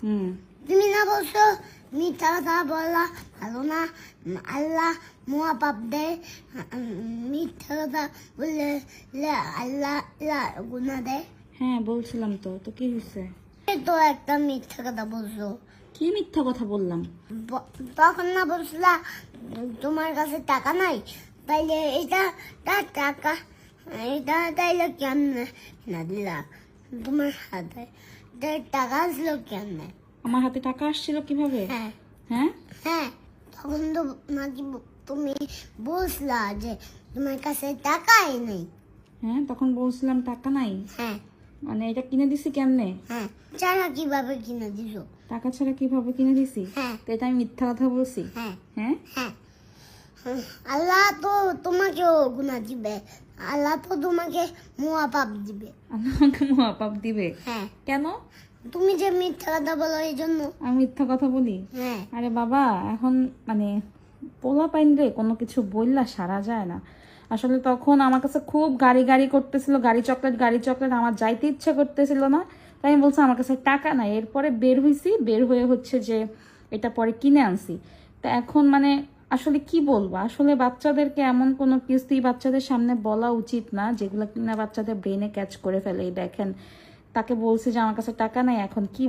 হুম। তুমি না বলছো মিথ্যা কথা বলা ভালো না, আল্লাহ মহা পাপ দেয়। মিথ্যা কথা বললে আল্লাহ গুনাহ দেয়। হ্যাঁ বলছিলাম তো, তো কি হয়েছে? এই তো একটা মিথ্যা কথা বলছো। কি মিথ্যা কথা বললাম? তখন না বলছিলা তোমার কাছে টাকা নাই, তাইলে এটা টাকা, এটা তাইলে কেমনে না দিলা তোমার হাতে? টাকা আসলো কেমনে? আমার হাতে টাকা আসছিল কিভাবে? হ্যাঁ হ্যাঁ হ্যাঁ, তখন তো নাকি তুমি বলছিলা যে তোমার কাছে টাকাই নেই। হ্যাঁ তখন বলছিলাম টাকা নাই। হ্যাঁ মানে এটা কিনে দিছি কেমনে? হ্যাঁ, চারা কিভাবে কিনে দিছো? টাকা ছাড়া কিভাবে কিনে দিছি? হ্যাঁ তো এটা আমি মিথ্যা কথা বলছি? হ্যাঁ হ্যাঁ হ্যাঁ, আল্লাহ তো তোমাকেও গুনাহ দিবে, আল্লাহ তো তোমাকে মহা পাপ দিবে। আল্লাহ আমাকে মহাপাপ দিবে? হ্যাঁ, কেন? তুমি যে মিথ্যা কথা বলো এই জন্য। আমি মিথ্যা কথা বলি? হ্যাঁ আরে বাবা, এখন মানে পোলা পাইন রে কোনো কিছু বললা সারা যায় না। আসলে তখন আমার কাছে খুব গাড়ি গাড়ি করতেছিল, গাড়ি চকলেট, আমার যাইতে ইচ্ছা করতেছিল না। তাই আমি বলছি আমার কাছে টাকা নাই। এরপরে বের হয়েছি, বের হয়ে হচ্ছে যে এটা পরে কিনে আনছি। তা এখন মানে আসলে কি বলবো, আসলে বাচ্চাদেরকে এমন কোনো কিছুই বাচ্চাদের সামনে বলা উচিত না যেগুলো কিনা বাচ্চাদের ব্রেনে ক্যাচ করে ফেলে। এই দেখেন, তাকে বলছি যে আমার কাছে টাকা নাই, এখন কি